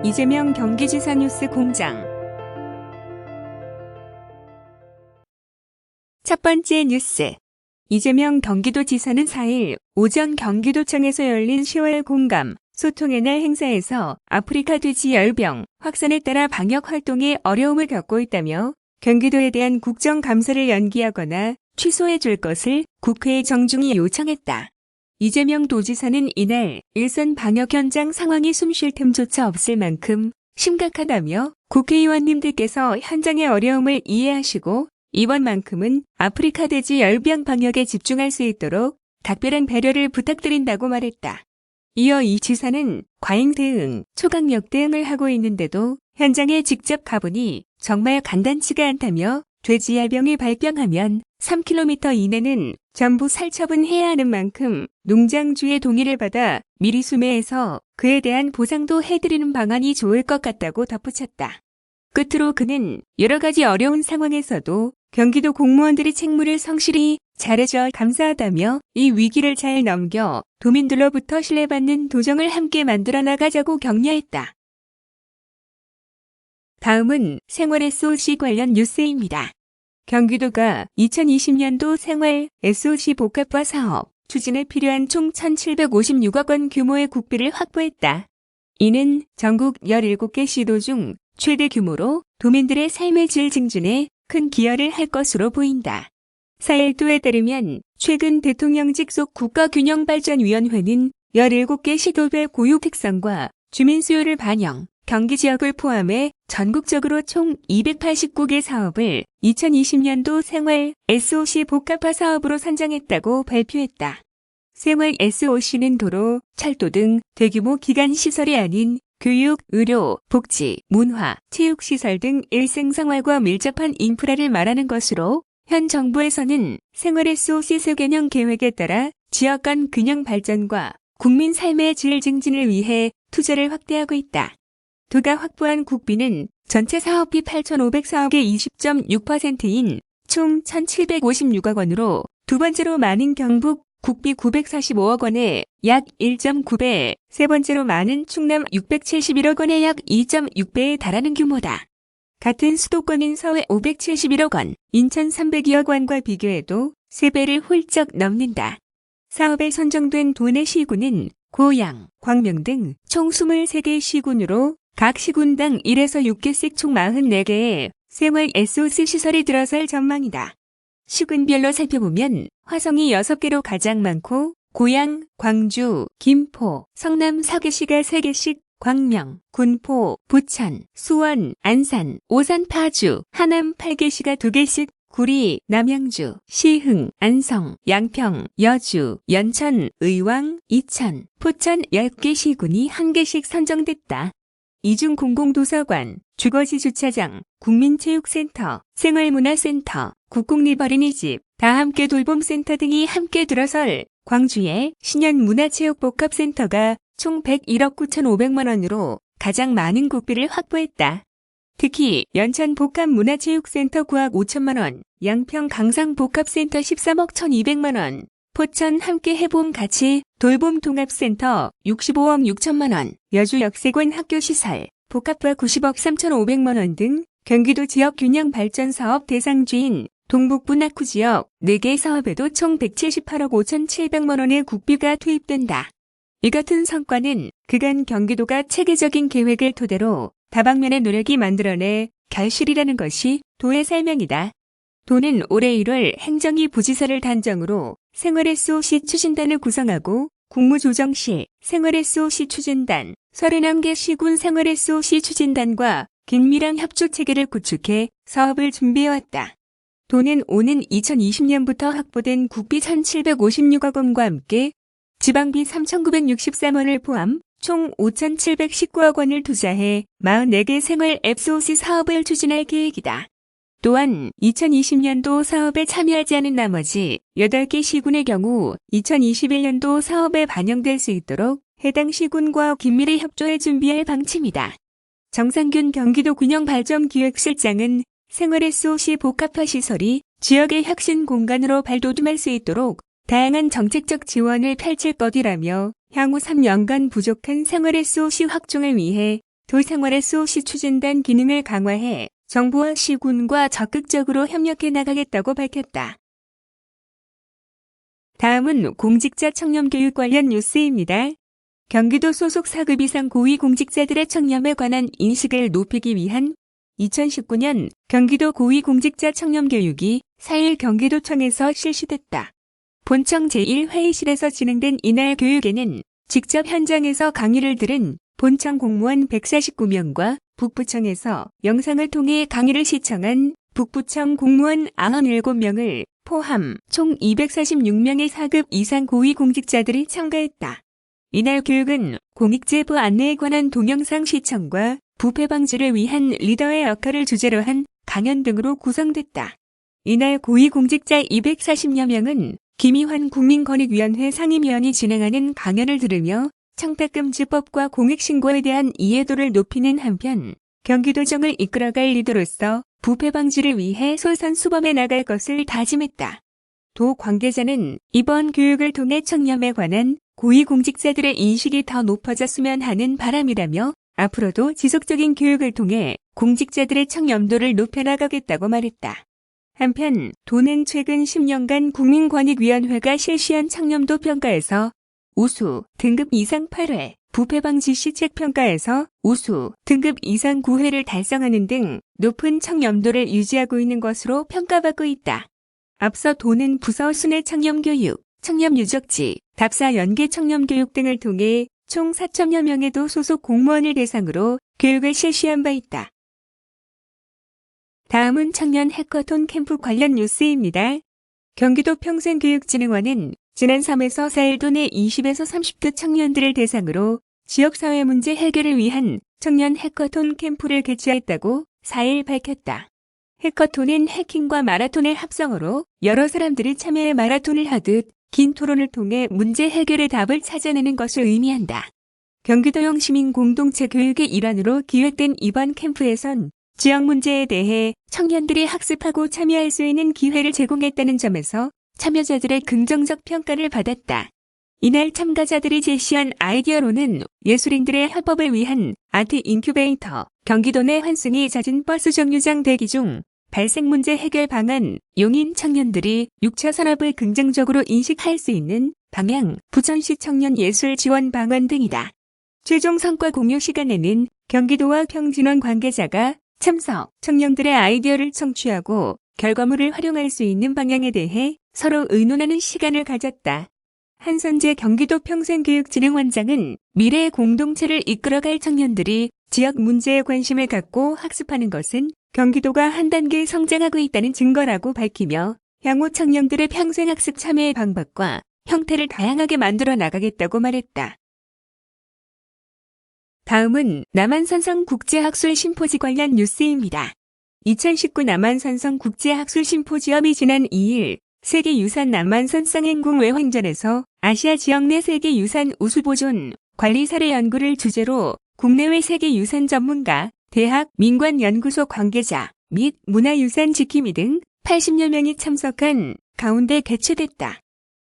이재명 경기지사 뉴스 공장. 첫 번째 뉴스. 이재명 경기도지사는 4일 오전 경기도청에서 열린 10월 공감, 소통의 날 행사에서 아프리카 돼지 열병 확산에 따라 방역 활동에 어려움을 겪고 있다며 경기도에 대한 국정감사를 연기하거나 취소해 줄 것을 국회에 정중히 요청했다. 이재명 도지사는 이날 일선 방역 현장 상황이 숨 쉴 틈조차 없을 만큼 심각하다며 국회의원님들께서 현장의 어려움을 이해하시고 이번만큼은 아프리카 돼지 열병 방역에 집중할 수 있도록 각별한 배려를 부탁드린다고 말했다. 이어 이 지사는 과잉 대응, 초강력 대응을 하고 있는데도 현장에 직접 가보니 정말 간단치가 않다며 돼지 열병이 발병하면 3km 이내는 전부 살처분해야 하는 만큼 농장주의 동의를 받아 미리 수매해서 그에 대한 보상도 해드리는 방안이 좋을 것 같다고 덧붙였다. 끝으로 그는 여러 가지 어려운 상황에서도 경기도 공무원들이 책무를 성실히 잘해줘 감사하다며 이 위기를 잘 넘겨 도민들로부터 신뢰받는 도정을 함께 만들어 나가자고 격려했다. 다음은 생활 SOC 관련 뉴스입니다. 경기도가 2020년도 생활 SOC 복합화 사업 추진에 필요한 총 1,756억 원 규모의 국비를 확보했다. 이는 전국 17개 시도 중 최대 규모로 도민들의 삶의 질 증진에 큰 기여를 할 것으로 보인다. 사일도에 따르면 최근 대통령직 속 국가균형발전위원회는 17개 시도별 고유 특성과 주민 수요를 반영, 경기 지역을 포함해 전국적으로 총 289개 사업을 2020년도 생활 SOC 복합화 사업으로 선정했다고 발표했다. 생활 SOC는 도로, 철도 등 대규모 기간 시설이 아닌 교육, 의료, 복지, 문화, 체육시설 등 일생생활과 밀접한 인프라를 말하는 것으로 현 정부에서는 생활 SOC 세개년 계획에 따라 지역 간 균형 발전과 국민 삶의 질 증진을 위해 투자를 확대하고 있다. 도가 확보한 국비는 전체 사업비 8,504억의 20.6%인 총 1,756억 원으로 두 번째로 많은 경북 국비 945억 원의 약 1.9배, 세 번째로 많은 충남 671억 원의 약 2.6배에 달하는 규모다. 같은 수도권인 서해 571억 원, 인천 302억 원과 비교해도 3배를 훌쩍 넘는다. 사업에 선정된 도내 시군은 고양, 광명 등 총 23개 시군으로 각 시군당 1에서 6개씩 총 44개의 생활 SOC 시설이 들어설 전망이다. 시군별로 살펴보면 화성이 6개로 가장 많고 고양, 광주, 김포, 성남 4개시가 3개씩, 광명, 군포, 부천, 수원, 안산, 오산 파주, 하남 8개시가 2개씩, 구리, 남양주, 시흥, 안성, 양평, 여주, 연천, 의왕, 이천, 포천 10개 시군이 1개씩 선정됐다. 이중 공공도서관, 주거지 주차장, 국민체육센터, 생활문화센터, 국공립어린이집, 다함께 돌봄센터 등이 함께 들어설 광주의 신현문화체육복합센터가 총 101억 9,500만 원으로 가장 많은 국비를 확보했다. 특히 연천 복합문화체육센터 9억 5천만 원, 양평 강상복합센터 13억 1,200만 원, 포천 함께 해봄 같이 돌봄통합센터 65억 6천만 원, 여주 역세권 학교시설, 복합화 90억 3,500만 원 등 경기도 지역 균형 발전 사업 대상지인 동북부 낙후 지역 4개 사업에도 총 178억 5,700만 원의 국비가 투입된다. 이 같은 성과는 그간 경기도가 체계적인 계획을 토대로 다방면의 노력이 만들어내 결실이라는 것이 도의 설명이다. 도는 올해 1월 행정위 부지사를 단정으로 생활 SOC 추진단을 구성하고 국무조정실 생활 SOC 추진단, 31개 시군 생활 SOC 추진단과 긴밀한 협조체계를 구축해 사업을 준비해왔다. 도는 오는 2020년부터 확보된 국비 1,756억 원과 함께 지방비 3,963원을 포함 총 5,719억 원을 투자해 44개 생활 SOC 사업을 추진할 계획이다. 또한 2020년도 사업에 참여하지 않은 나머지 8개 시군의 경우 2021년도 사업에 반영될 수 있도록 해당 시군과 긴밀히 협조해 준비할 방침이다. 정상균 경기도 균형발전기획실장은 생활 SOC 복합화 시설이 지역의 혁신 공간으로 발돋움할 수 있도록 다양한 정책적 지원을 펼칠 것이라며 향후 3년간 부족한 생활 SOC 확충을 위해 도생활 SOC 추진단 기능을 강화해 정부와 시군과 적극적으로 협력해 나가겠다고 밝혔다. 다음은 공직자 청렴교육 관련 뉴스입니다. 경기도 소속 4급 이상 고위공직자들의 청렴에 관한 인식을 높이기 위한 2019년 경기도 고위공직자 청렴교육이 4일 경기도청에서 실시됐다. 본청 제1회의실에서 진행된 이날 교육에는 직접 현장에서 강의를 들은 본청 공무원 149명과 북부청에서 영상을 통해 강의를 시청한 북부청 공무원 97명을 포함 총 246명의 4급 이상 고위공직자들이 참가했다. 이날 교육은 공익제보 안내에 관한 동영상 시청과 부패 방지를 위한 리더의 역할을 주제로 한 강연 등으로 구성됐다. 이날 고위공직자 240여 명은 김희환 국민권익위원회 상임위원이 진행하는 강연을 들으며 청탁금지법과 공익신고에 대한 이해도를 높이는 한편 경기도정을 이끌어갈 리더로서 부패 방지를 위해 솔선수범해 나갈 것을 다짐했다. 도 관계자는 이번 교육을 통해 청렴에 관한 고위공직자들의 인식이 더 높아졌으면 하는 바람이라며 앞으로도 지속적인 교육을 통해 공직자들의 청렴도를 높여나가겠다고 말했다. 한편 도는 최근 10년간 국민권익위원회가 실시한 청렴도 평가에서 우수 등급 이상 8회, 부패 방지 시책 평가에서 우수 등급 이상 9회를 달성하는 등 높은 청렴도를 유지하고 있는 것으로 평가받고 있다. 앞서 도는 부서 순회 청렴교육, 청렴유적지, 답사 연계 청렴교육 등을 통해 총 4천여 명의 도 소속 공무원을 대상으로 교육을 실시한 바 있다. 다음은 청년 해커톤 캠프 관련 뉴스입니다. 경기도 평생교육진흥원은 지난 3에서 4일 도내 20에서 30대 청년들을 대상으로 지역사회 문제 해결을 위한 청년 해커톤 캠프를 개최했다고 4일 밝혔다. 해커톤은 해킹과 마라톤의 합성어로 여러 사람들이 참여해 마라톤을 하듯 긴 토론을 통해 문제 해결의 답을 찾아내는 것을 의미한다. 경기도형 시민 공동체 교육의 일환으로 기획된 이번 캠프에선 지역 문제에 대해 청년들이 학습하고 참여할 수 있는 기회를 제공했다는 점에서 참여자들의 긍정적 평가를 받았다. 이날 참가자들이 제시한 아이디어로는 예술인들의 협업을 위한 아트 인큐베이터, 경기도 내 환승이 잦은 버스 정류장 대기 중 발생 문제 해결 방안, 용인 청년들이 6차 산업을 긍정적으로 인식할 수 있는 방향, 부천시 청년 예술 지원 방안 등이다. 최종 성과 공유 시간에는 경기도와 평진원 관계자가 참석, 청년들의 아이디어를 청취하고 결과물을 활용할 수 있는 방향에 대해 서로 의논하는 시간을 가졌다. 한선재 경기도 평생교육진흥원장은 미래의 공동체를 이끌어갈 청년들이 지역 문제에 관심을 갖고 학습하는 것은 경기도가 한 단계 성장하고 있다는 증거라고 밝히며 향후 청년들의 평생학습 참여의 방법과 형태를 다양하게 만들어 나가겠다고 말했다. 다음은 남한산성 국제학술 심포지 관련 뉴스입니다. 2019 남한산성 국제학술 심포지엄이 지난 2일 세계유산 남한산성 행궁외환전에서 아시아 지역 내 세계유산 우수보존 관리 사례 연구를 주제로 국내외 세계유산 전문가, 대학, 민관연구소 관계자 및 문화유산 지킴이 등 80여 명이 참석한 가운데 개최됐다.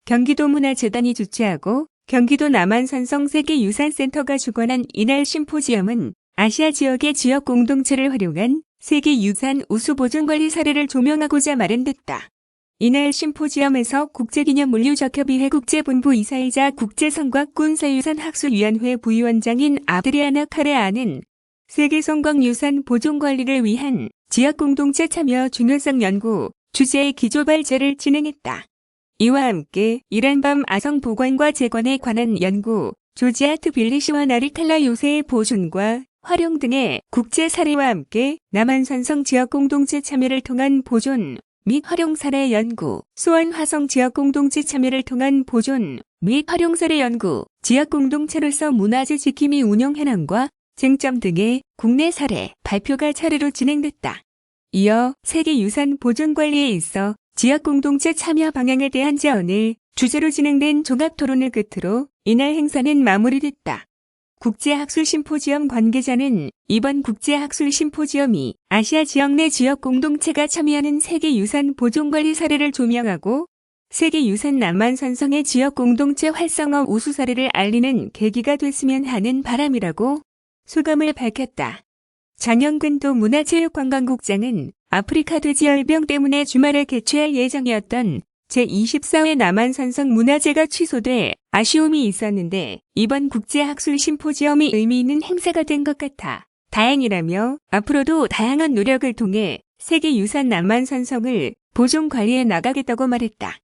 경기도 문화재단이 주최하고 경기도 남한산성 세계유산센터가 주관한 이날 심포지엄은 아시아 지역의 지역 공동체를 활용한 세계유산 우수보존관리 사례를 조명하고자 마련됐다. 이날 심포지엄에서 국제기념물류적협의회 국제본부 이사이자 국제성곽군사유산학술위원회 부위원장인 아드리아나 카레아는 세계성곽유산 보존관리를 위한 지역공동체 참여 중요성 연구 주제의 기조발제를 진행했다. 이와 함께 이란밤 아성 보관과 재건에 관한 연구, 조지아트 빌리시와 나리칼라 요새의 보존과 활용 등의 국제 사례와 함께 남한산성 지역 공동체 참여를 통한 보존 및 활용 사례 연구, 수원 화성 지역 공동체 참여를 통한 보존 및 활용 사례 연구, 지역 공동체로서 문화재 지킴이 운영 현황과 쟁점 등의 국내 사례 발표가 차례로 진행됐다. 이어 세계유산 보존 관리에 있어 지역 공동체 참여 방향에 대한 제언을 주제로 진행된 종합 토론을 끝으로 이날 행사는 마무리됐다. 국제학술심포지엄 관계자는 이번 국제학술심포지엄이 아시아 지역 내 지역 공동체가 참여하는 세계유산 보존관리 사례를 조명하고 세계유산 남한산성의 지역 공동체 활성화 우수 사례를 알리는 계기가 됐으면 하는 바람이라고 소감을 밝혔다. 장영근도 문화체육관광국장은 아프리카 돼지열병 때문에 주말에 개최할 예정이었던 제24회 남한산성 문화제가 취소돼 아쉬움이 있었는데 이번 국제학술 심포지엄이 의미 있는 행사가 된 것 같아 다행이라며 앞으로도 다양한 노력을 통해 세계유산 남한산성을 보존 관리해 나가겠다고 말했다.